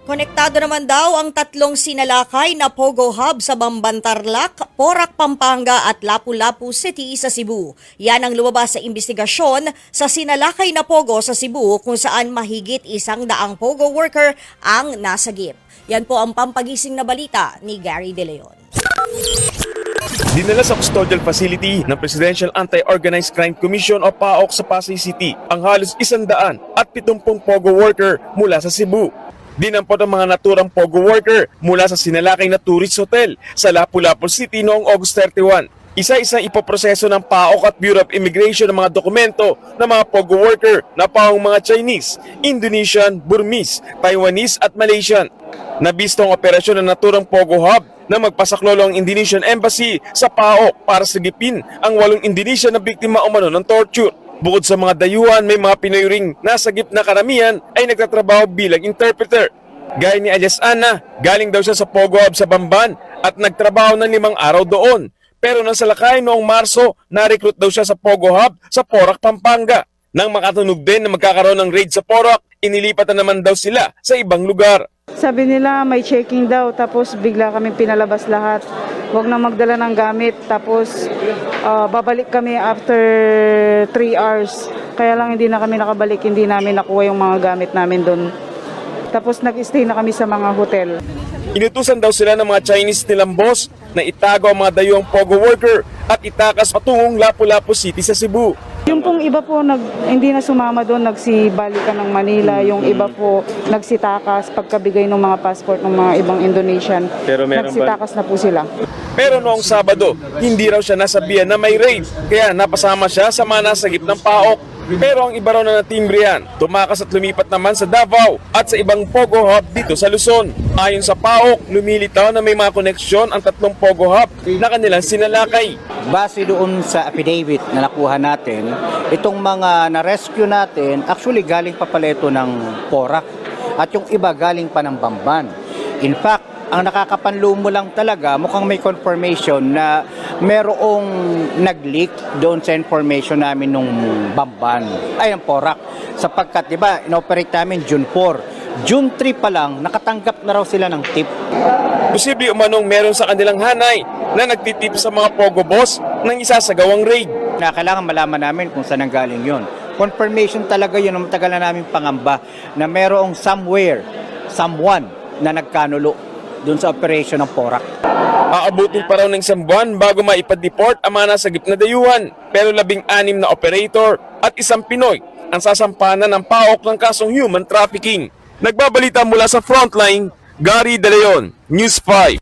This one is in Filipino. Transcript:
Konektado naman daw ang tatlong sinalakay na Pogo Hub sa Bamban, Tarlac, Porac, Pampanga at Lapu-Lapu City sa Cebu. Yan ang lumabas sa investigasyon sa sinalakay na Pogo sa Cebu kung saan mahigit 100 Pogo worker ang nasagip. Yan po ang pampagising na balita ni Gary De Leon. Dinala sa custodial facility ng Presidential Anti-Organized Crime Commission o PAOK sa Pasay City ang halos 170 Pogo worker mula sa Cebu. Dinampot ang mga naturang Pogo worker mula sa sinalakay na tourist hotel sa Lapu-Lapu City noong August 31. Isa-isa ipoproseso ng PAOK at Bureau of Immigration ng mga dokumento ng mga Pogo worker na pawang mga Chinese, Indonesian, Burmese, Taiwanese at Malaysian. Nabistong operasyon ng naturang Pogo Hub na magpasaklolo ang Indonesian Embassy sa PAOK para sagipin ang 8 Indonesian na biktima umano ng torture. Bukod sa mga dayuhan, may mga Pinoy ring nasagip na karamihan ay nagtatrabaho bilang interpreter. Gaya ni alias Ana, galing daw siya sa Pogo Hub sa Bamban at nagtrabaho ng 5 araw doon. Pero nang salakay noong Marso, na-recruit daw siya sa Pogo Hub sa Porac, Pampanga. Nang makatunog din na magkakaroon ng raid sa Porac, inilipat na naman daw sila sa ibang lugar. Sabi nila may checking daw, tapos bigla kami pinalabas lahat. Huwag na magdala ng gamit, tapos babalik kami after 3 hours. Kaya lang hindi na kami nakabalik, hindi namin nakuha yung mga gamit namin doon. Tapos nag-stay na kami sa mga hotel. Inutusan daw sila ng mga Chinese nilang boss na itago ang mga dayuhang Pogo worker at itakas patungong Lapu-Lapu City sa Cebu. Yung pong iba po hindi na sumama doon, nagsibalikan ng Manila. Yung iba po nagsitakas pagkabigay ng mga passport ng mga ibang Indonesian. Pero nagsitakas na po sila. Pero noong Sabado, hindi raw siya nasabihan na may raid, kaya napasama siya sa mga nasagip ng PAOK. Pero ang iba raw na natimbrihan, tumakas at lumipat naman sa Davao at sa ibang Pogo Hub dito sa Luzon. Ayon sa PAOK, lumilitaw na may mga koneksyon ang 3 Pogo Hub na kanilang sinalakay. Base doon sa affidavit na nakuha natin, itong mga na-rescue natin, actually galing pa pala ito ng Porac at yung iba galing pa ng Bamban. In fact, ang nakakapanlumo mo lang talaga, mukhang may confirmation na merong nag-leak doon sa information namin nung Bamban, ay ang Porac. Sapagkat, di ba, inoperate namin June 4. June 3 pa lang, nakatanggap na raw sila ng tip. Posible umanong meron sa kanilang hanay na nagtitip sa mga Pogo boss ng isasagawang raid. Na kailangan malaman namin kung saan ang galing yun. Confirmation talaga yun, ang matagal na namin pangamba na merong somewhere, someone na nagkanulo doon sa operation ng Porac. Aabutin pa raw ng 1 buwan bago maipad-deport ang mga nasagip na dayuhan. Pero 16 na operator at 1 Pinoy ang sasampanan ng PAOK ng kasong human trafficking. Nagbabalita mula sa Frontline, Gary De Leon, News 5.